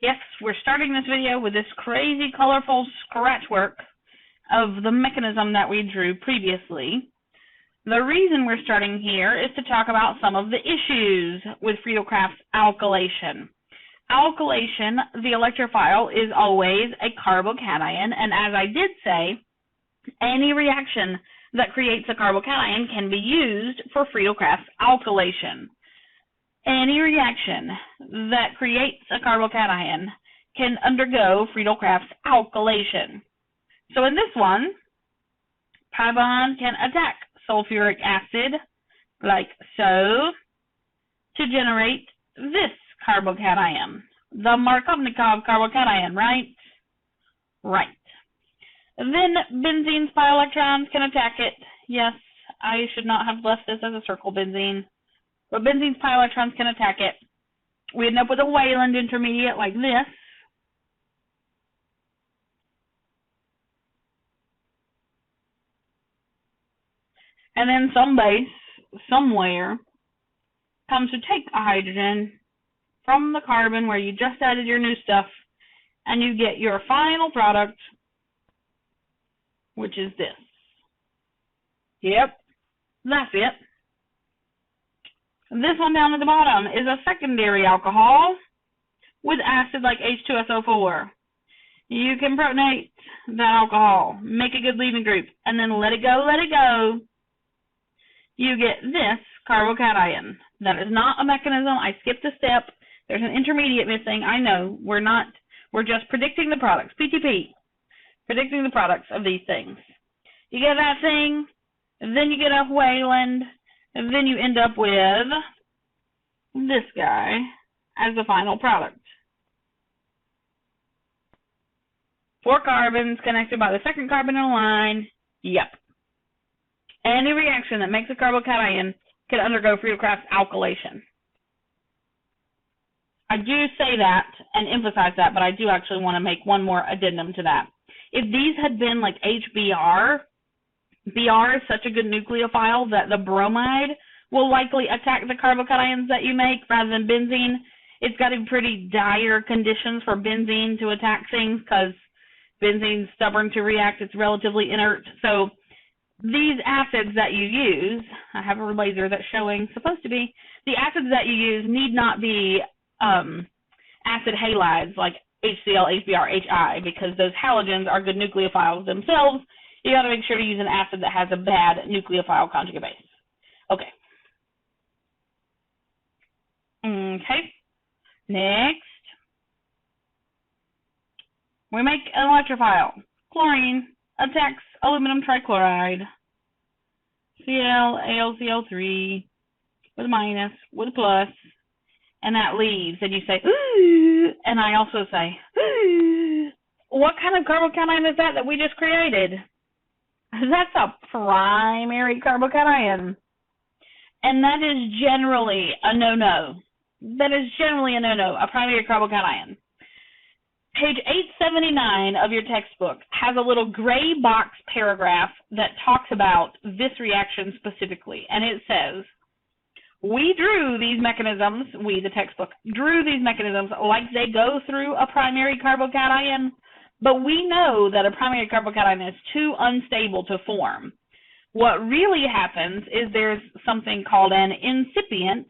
Yes, we're starting this video with this crazy colorful scratch work of the mechanism that we drew previously. The reason we're starting here is to talk about some of the issues with Friedel-Crafts alkylation. Alkylation, the electrophile, is always a carbocation, and as I did say, any reaction that creates a carbocation can be used for Friedel-Crafts alkylation. Any reaction that creates a carbocation can undergo Friedel-Crafts alkylation. So in this one, pi bond can attack sulfuric acid, like so, to generate this carbocation, the Markovnikov carbocation, right? Right. Then benzene's pi electrons can attack it. Yes, I should not have left this as a circle, benzene. But benzene's pi electrons can attack it. We end up with a Wayland intermediate like this. And then some base, somewhere, comes to take a hydrogen from the carbon where you just added your new stuff, and you get your final product, which is this. Yep, that's it. This one down at the bottom is a secondary alcohol with acid like H2SO4. You can protonate that alcohol, make a good leaving group, and then let it go. You get this carbocation. That is not a mechanism. I skipped a step. There's an intermediate missing. I know. We're just predicting the products. PTP. Predicting the products of these things. You get that thing, and then you get a Wayland, and then you end up with this guy as the final product. 4 carbons connected by the second carbon in a line. Yep. Any reaction that makes a carbocation can undergo Friedel-Crafts alkylation. I do say that and emphasize that, but I do actually want to make one more addendum to that. If these had been like HBr, Br is such a good nucleophile that the bromide will likely attack the carbocations that you make rather than benzene. It's got to be pretty dire conditions for benzene to attack things because benzene's stubborn to react. It's relatively inert. So these acids that you use, I have a laser that's showing, supposed to be, the acids that you use need not be acid halides like HCl, HBr, HI, because those halogens are good nucleophiles themselves. You got to make sure to use an acid that has a bad nucleophile conjugate base. Okay. Okay. Next, we make an electrophile. Chlorine attacks aluminum trichloride. Cl, AlCl3, with a minus, with a plus, and that leaves, and you say, ooh, and I also say, ooh. What kind of carbocation is that we just created? That's a primary carbocation. And that is generally a no-no. That is generally a no-no, a primary carbocation. Page 879 of your textbook has a little gray box paragraph that talks about this reaction specifically. And it says, we drew these mechanisms, we, the textbook, drew these mechanisms like they go through a primary carbocation, but we know that a primary carbocation is too unstable to form. What really happens is there's something called an incipient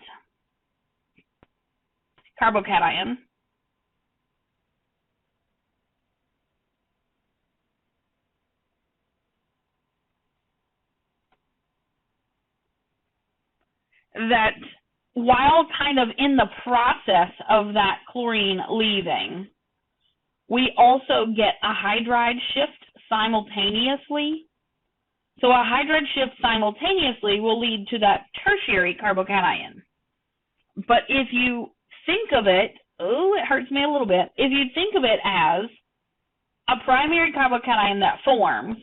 carbocation that, while kind of in the process of that chlorine leaving, we also get a hydride shift simultaneously. So a hydride shift simultaneously will lead to that tertiary carbocation. But if you think of it, oh, it hurts me a little bit. If you think of it as a primary carbocation that forms,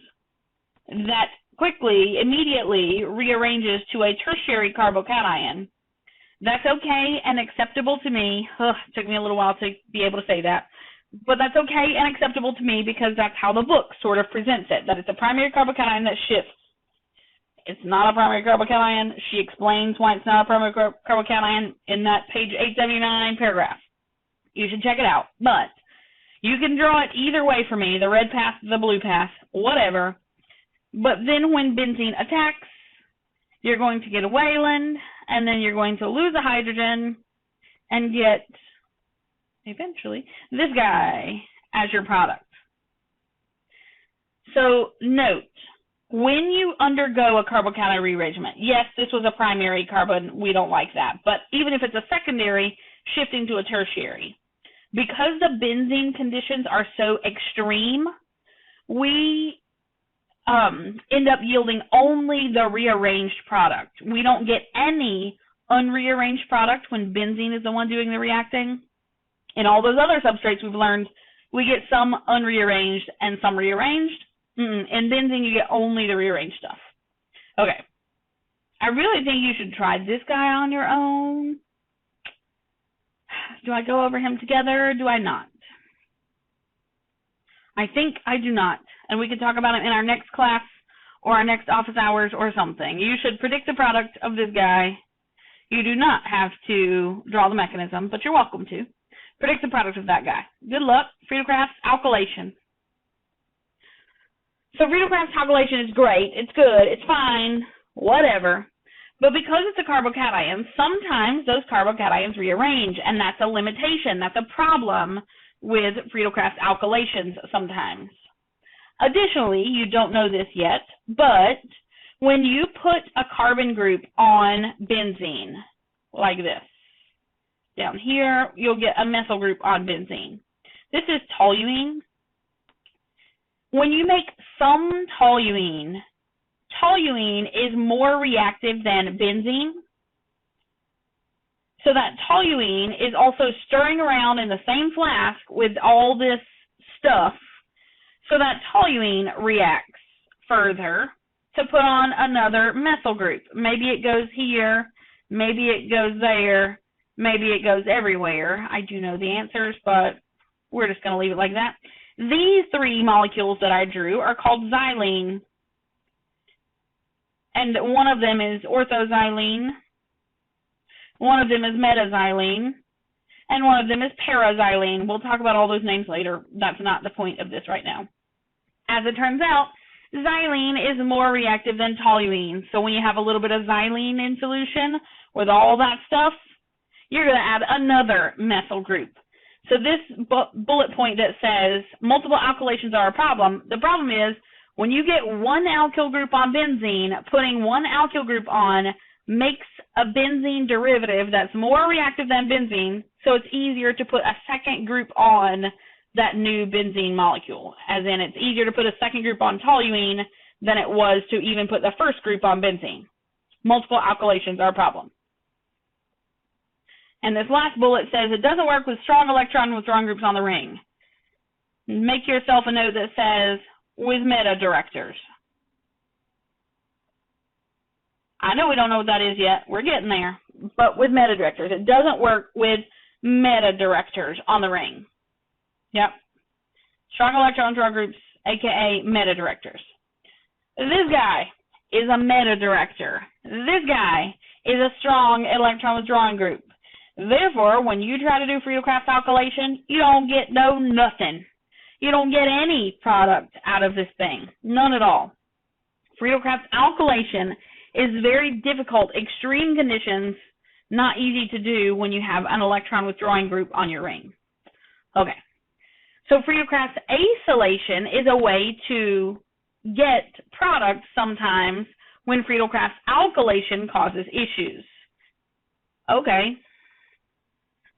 that quickly, immediately rearranges to a tertiary carbocation, that's okay and acceptable to me. Ugh, it took me a little while to be able to say that. But that's okay and acceptable to me because that's how the book sort of presents it, that it's a primary carbocation that shifts. It's not a primary carbocation. She explains why it's not a primary carbocation in that page 879 paragraph. You should check it out. But you can draw it either way for me, the red path, the blue path, whatever. But then when benzene attacks, you're going to get a Wayland, and then you're going to lose a hydrogen and get, eventually, this guy as your product. So note, when you undergo a carbocation rearrangement, yes, this was a primary carbon, we don't like that, but even if it's a secondary, shifting to a tertiary. Because the benzene conditions are so extreme, we end up yielding only the rearranged product. We don't get any unrearranged product when benzene is the one doing the reacting. In all those other substrates we've learned, we get some unrearranged and some rearranged. In benzene, you get only the rearranged stuff. Okay. I really think you should try this guy on your own. Do I go over him together or do I not? I think I do not. And we can talk about him in our next class or our next office hours or something. You should predict the product of this guy. You do not have to draw the mechanism, but you're welcome to. Predict the product of that guy. Good luck. Friedel-Crafts alkylation. So Friedel-Crafts alkylation is great. It's good. It's fine. Whatever. But because it's a carbocation, sometimes those carbocations rearrange, and that's a limitation. That's a problem with Friedel-Crafts alkylations sometimes. Additionally, you don't know this yet, but when you put a carbon group on benzene, like this, down here, you'll get a methyl group on benzene. This is toluene. When you make some toluene, toluene is more reactive than benzene. So that toluene is also stirring around in the same flask with all this stuff. So that toluene reacts further to put on another methyl group. Maybe it goes here, maybe it goes there, maybe it goes everywhere. I do know the answers, but we're just going to leave it like that. These three molecules that I drew are called xylene. And one of them is orthoxylene, one of them is metaxylene, and one of them is paraxylene. We'll talk about all those names later. That's not the point of this right now. As it turns out, xylene is more reactive than toluene. So when you have a little bit of xylene in solution with all that stuff, you're going to add another methyl group. So this bullet point that says multiple alkylations are a problem, the problem is when you get one alkyl group on benzene, putting one alkyl group on makes a benzene derivative that's more reactive than benzene, so it's easier to put a second group on that new benzene molecule. As in, it's easier to put a second group on toluene than it was to even put the first group on benzene. Multiple alkylations are a problem. And this last bullet says it doesn't work with strong electron withdrawing groups on the ring. Make yourself a note that says with meta directors. I know we don't know what that is yet. We're getting there. But with meta directors. It doesn't work with meta directors on the ring. Yep. Strong electron withdrawing groups, aka meta directors. This guy is a meta director. This guy is a strong electron withdrawing group. Therefore, when you try to do Friedel-Crafts alkylation, you don't get nothing. You don't get any product out of this thing. None at all. Friedel-Crafts alkylation is very difficult, extreme conditions, not easy to do when you have an electron withdrawing group on your ring. Okay. So Friedel-Crafts acylation is a way to get product sometimes when Friedel-Crafts alkylation causes issues. Okay.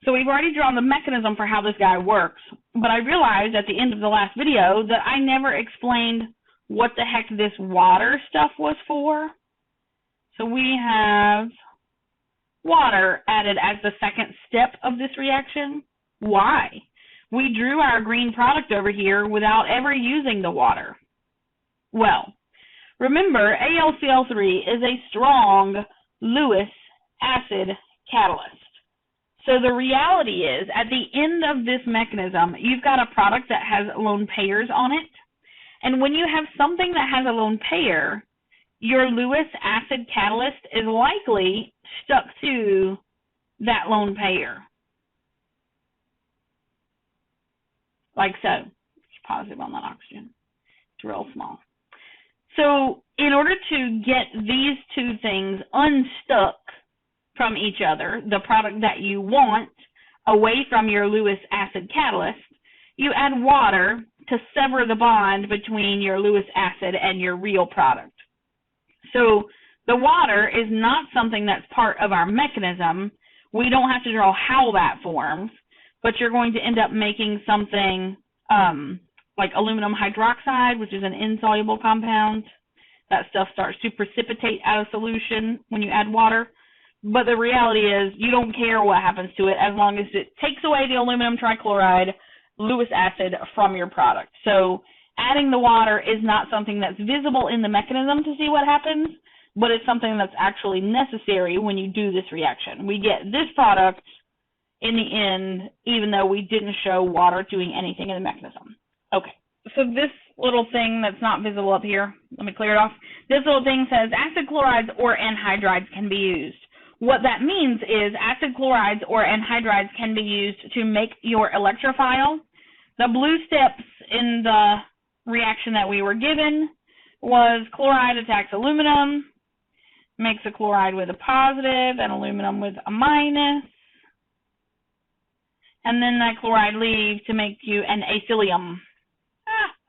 So we've already drawn the mechanism for how this guy works, but I realized at the end of the last video that I never explained what the heck this water stuff was for. So we have water added as the second step of this reaction. Why? We drew our green product over here without ever using the water. Well, remember, AlCl3 is a strong Lewis acid catalyst. So the reality is, at the end of this mechanism, you've got a product that has lone pairs on it. And when you have something that has a lone pair, your Lewis acid catalyst is likely stuck to that lone pair. like so. It's positive on that oxygen. It's real small. So in order to get these two things unstuck from each other, the product that you want away from your Lewis acid catalyst, you add water to sever the bond between your Lewis acid and your real product. So the water is not something that's part of our mechanism. We don't have to draw how that forms, but you're going to end up making something like aluminum hydroxide, which is an insoluble compound. That stuff starts to precipitate out of solution when you add water. But the reality is you don't care what happens to it as long as it takes away the aluminum trichloride, Lewis acid from your product. So adding the water is not something that's visible in the mechanism to see what happens, but it's something that's actually necessary when you do this reaction. We get this product in the end, even though we didn't show water doing anything in the mechanism. Okay, so this little thing that's not visible up here, let me clear it off. This little thing says acid chlorides or anhydrides can be used. What that means is acid chlorides or anhydrides can be used to make your electrophile. The blue steps in the reaction that we were given was chloride attacks aluminum, makes a chloride with a positive and aluminum with a minus, and then that chloride leaves to make you an acylium.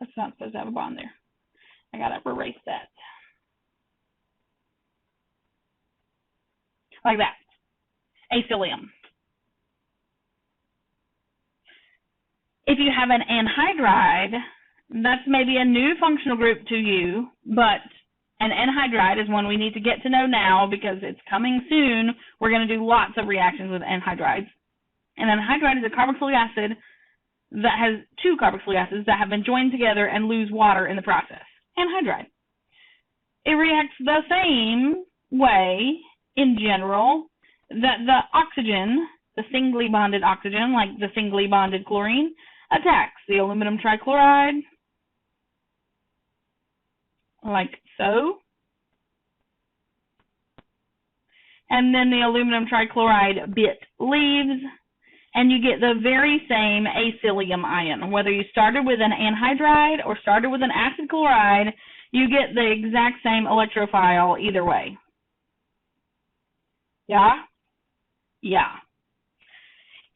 That's not supposed to have a bond there. I gotta erase that. Like that. Acylium. If you have an anhydride, that's maybe a new functional group to you, but an anhydride is one we need to get to know now because it's coming soon. We're going to do lots of reactions with anhydrides. An anhydride is a carboxylic acid that has two carboxylic acids that have been joined together and lose water in the process. Anhydride. It reacts the same way, in general, that the oxygen, the singly bonded oxygen, like the singly bonded chlorine, attacks the aluminum trichloride, like so. And then the aluminum trichloride bit leaves, and you get the very same acylium ion. Whether you started with an anhydride or started with an acid chloride, you get the exact same electrophile either way. Yeah? Yeah.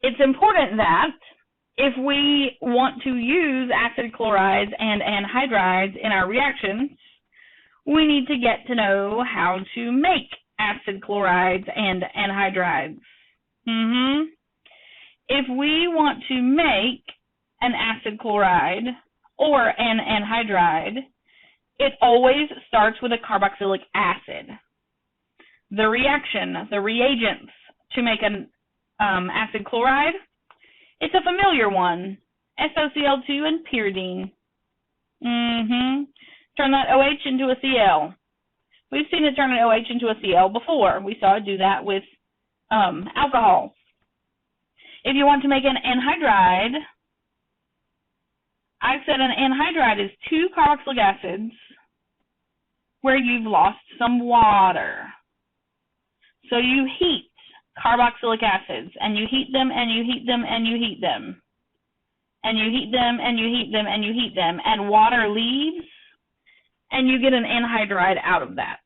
It's important that if we want to use acid chlorides and anhydrides in our reactions, we need to get to know how to make acid chlorides and anhydrides. If we want to make an acid chloride or an anhydride, it always starts with a carboxylic acid. The reaction, the reagents to make an acid chloride, it's a familiar one, SOCl2 and pyridine. Turn that OH into a Cl. We've seen it turn an OH into a Cl before. We saw it do that with alcohol. If you want to make an anhydride, I said an anhydride is two carboxylic acids where you've lost some water. So you heat carboxylic acids, and you heat them, and you heat them, and you heat them. And you heat them, and you heat them, and you heat them, and water leaves, and you get an anhydride out of that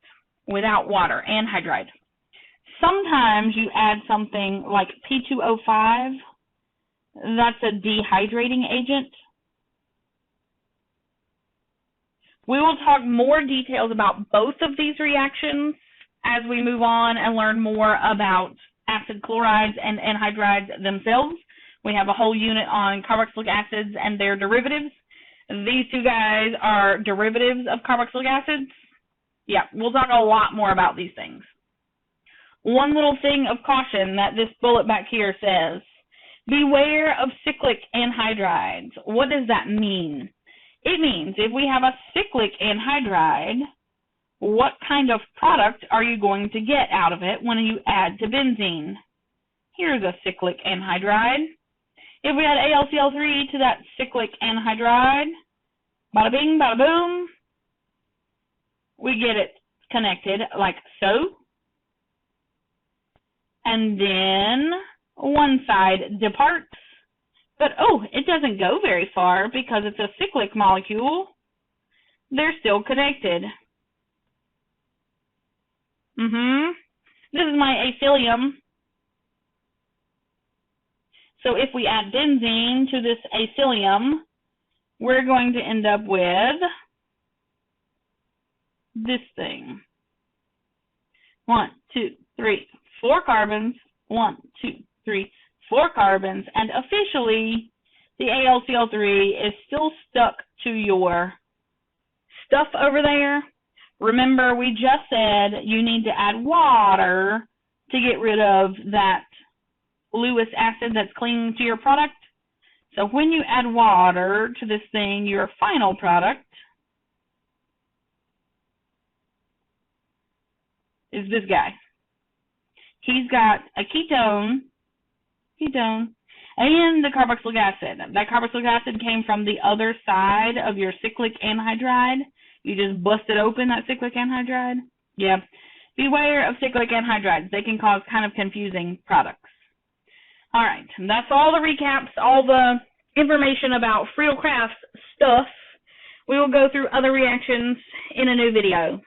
without water, anhydride. Sometimes you add something like P2O5. That's a dehydrating agent. We will talk more details about both of these reactions as we move on and learn more about acid chlorides and anhydrides themselves. We have a whole unit on carboxylic acids and their derivatives. These two guys are derivatives of carboxylic acids. Yeah, we'll talk a lot more about these things. One little thing of caution that this bullet back here says, beware of cyclic anhydrides. What does that mean? It means if we have a cyclic anhydride, what kind of product are you going to get out of it when you add to benzene? Here's a cyclic anhydride. If we add AlCl3 to that cyclic anhydride, bada bing, bada boom, we get it connected like so. And then one side departs, But, oh, it doesn't go very far because it's a cyclic molecule. They're still connected. This is my acylium. So if we add benzene to this acylium, we're going to end up with this thing. 1, 2, 3, 4 carbons. 1, 2, 3, 4 carbons. And officially, the AlCl3 is still stuck to your stuff over there. Remember, we just said you need to add water to get rid of that Lewis acid that's clinging to your product. So when you add water to this thing, your final product is this guy. He's got a ketone, and the carboxylic acid. That carboxylic acid came from the other side of your cyclic anhydride. You just busted open that cyclic anhydride. Yeah. Beware of cyclic anhydrides. They can cause kind of confusing products. All right, and that's all the recaps, all the information about Friedel-Crafts stuff. We will go through other reactions in a new video.